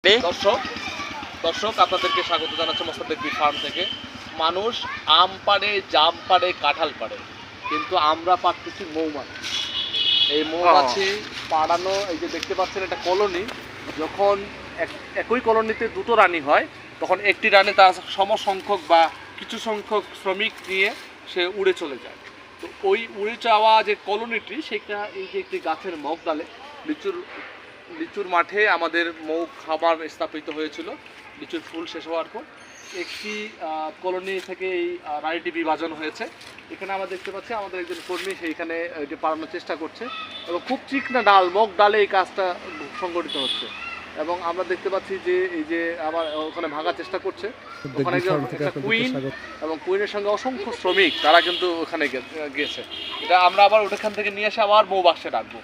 দর্শক দর্শক আপনাদেরকে স্বাগত জানাচ্ছি মোসাদ্দেক বি ফার্ম থেকে। মানুষ আম পাড়ে, জাম পাড়ে, কাঁঠাল পাড়ে, কিন্তু আমরা পাড়তেছি মৌমাছি। এই মৌমাছি পাড়ানো, এই যে দেখতে পাচ্ছেন এটা কলোনি। যখন একই কলোনিতে দুটো রানী হয়, তখন একটি রানী তার সমসংখ্যক বা কিছু সংখ্যক শ্রমিক নিয়ে সে উড়ে চলে যায়। তো ওই উড়ে যাওয়া যে কলোনিটি, সেটা এই যে একটি গাছের মগডালে লিচুর মাঠে আমাদের মৌ খাবার স্থাপিত হয়েছিল। লিচুর ফুল শেষ হওয়ার পর একটি কলোনি থেকে এই রানীটি বিভাজন হয়েছে। এখানে আমরা দেখতে পাচ্ছি আমাদের একজন কর্মী সেইখানে এটি পাড়ানোর চেষ্টা করছে, এবং খুব চিকনা ডাল, মগ ডালে এই কাজটা সংগঠিত হচ্ছে। এবং আমরা দেখতে পাচ্ছি যে এই যে আমার ওখানে ভাঙার চেষ্টা করছে, ওখানে একটা কুইন এবং কুইনের সঙ্গে অসংখ্য শ্রমিক, তারা কিন্তু ওখানে গেছে। এটা আমরা আবার ওখান থেকে নিয়ে এসে আবার মৌ বাক্সে রাখবো।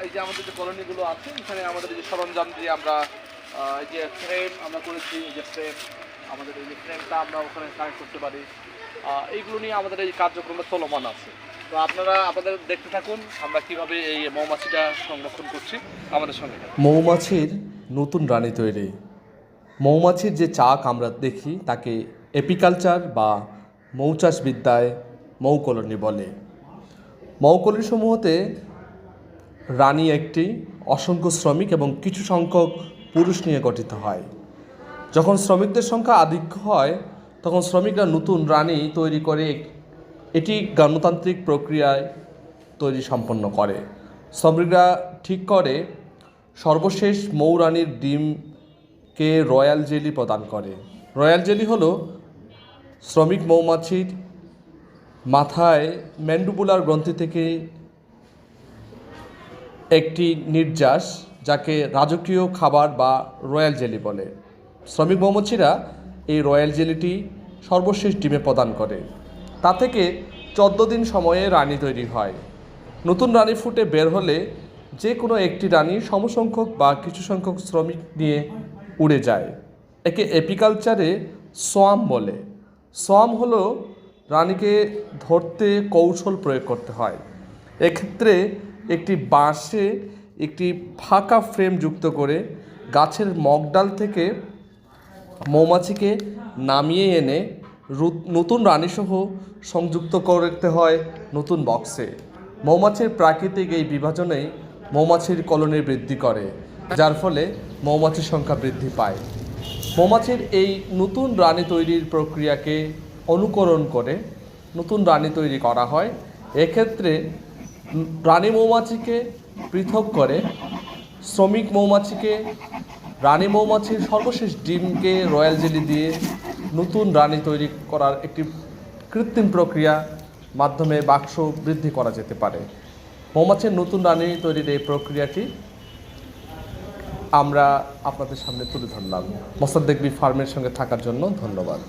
এই যে আমাদের যে কলোনিগুলো আছে, এখানে আমাদের যে সরঞ্জাম দিয়ে আমরা এই যে ফ্রেম আমরা করেছি, এই যে ফ্রেম, আমাদের এই যে ফ্রেমটা আমরা ওখানে কানেক্ট করতে পারি, এইগুলো নিয়ে আমাদের এই কার্যক্রমটা চলমান আছে। তো আপনারা আপনাদের দেখতে থাকুন আমরা কিভাবে এই মৌমাছিটা সংরক্ষণ করছি আমাদের সঙ্গে। মৌমাছির নতুন রানী তৈরি। মৌমাছির যে চাক আমরা দেখি তাকে এপিকালচার বা মৌচাষ বিদ্যায় মৌ কলোনি বলে। মৌ কলোনিসমূহতে রানী একটি, অসংখ্য শ্রমিক এবং কিছু সংখ্যক পুরুষ নিয়ে গঠিত হয়। যখন শ্রমিকদের সংখ্যা আধিক্য হয়, তখন শ্রমিকরা নতুন রানী তৈরি করে এটি গণতান্ত্রিক প্রক্রিয়ায় তৈরি সম্পন্ন করে। শ্রমিকরা ঠিক করে সর্বশেষ মৌ রানীর ডিমকে রয়্যাল জেলি প্রদান করে। রয়্যাল জেলি হলো শ্রমিক মৌমাছির মাথায় ম্যান্ডিবুলার গ্রন্থি থেকে একটি নির্যাস, যাকে রাজকীয় খাবার বা রয়্যাল জেলি বলে। শ্রমিক মৌমাছিরা এই রয়্যাল জেলিটি সর্বশেষ ডিমে প্রদান করে। তা থেকে 14 দিন সময়ে রানী তৈরি হয়। নতুন রানী ফুটে বের হলে যে কোনো একটি রানী সমসংখ্যক বা কিছু সংখ্যক শ্রমিক নিয়ে উড়ে যায়। একে এপিকালচারে সোয়াম বলে। সোয়াম হলো রানীকে ধরতে কৌশল প্রয়োগ করতে হয়। এক্ষেত্রে একটি বাঁশে একটি ফাঁকা ফ্রেম যুক্ত করে গাছের মগডাল থেকে মৌমাছিকে নামিয়ে এনে নতুন রানীসহ সংযুক্ত করতে হয় নতুন বক্সে। মৌমাছির প্রাকৃতিক এই বিভাজনেই মৌমাছির কলোনি বৃদ্ধি করে, যার ফলে মৌমাছির সংখ্যা বৃদ্ধি পায়। মৌমাছির এই নতুন রানী তৈরির প্রক্রিয়াকে অনুকরণ করে নতুন রানী তৈরি করা হয়। এক্ষেত্রে রানী মৌমাছিকে পৃথক করে শ্রমিক মৌমাছিকে রানী মৌমাছির সর্বশেষ ডিমকে রয়্যাল জেলি দিয়ে নতুন রানী তৈরি করার একটি কৃত্রিম প্রক্রিয়া মাধ্যমে বাক্স বৃদ্ধি করা যেতে পারে। মৌমাছির নতুন রানী তৈরির এই প্রক্রিয়াটি আমরা আপনাদের সামনে তুলে ধরলাম। মোসাদ্দেক বি ফার্মের সঙ্গে থাকার জন্য ধন্যবাদ।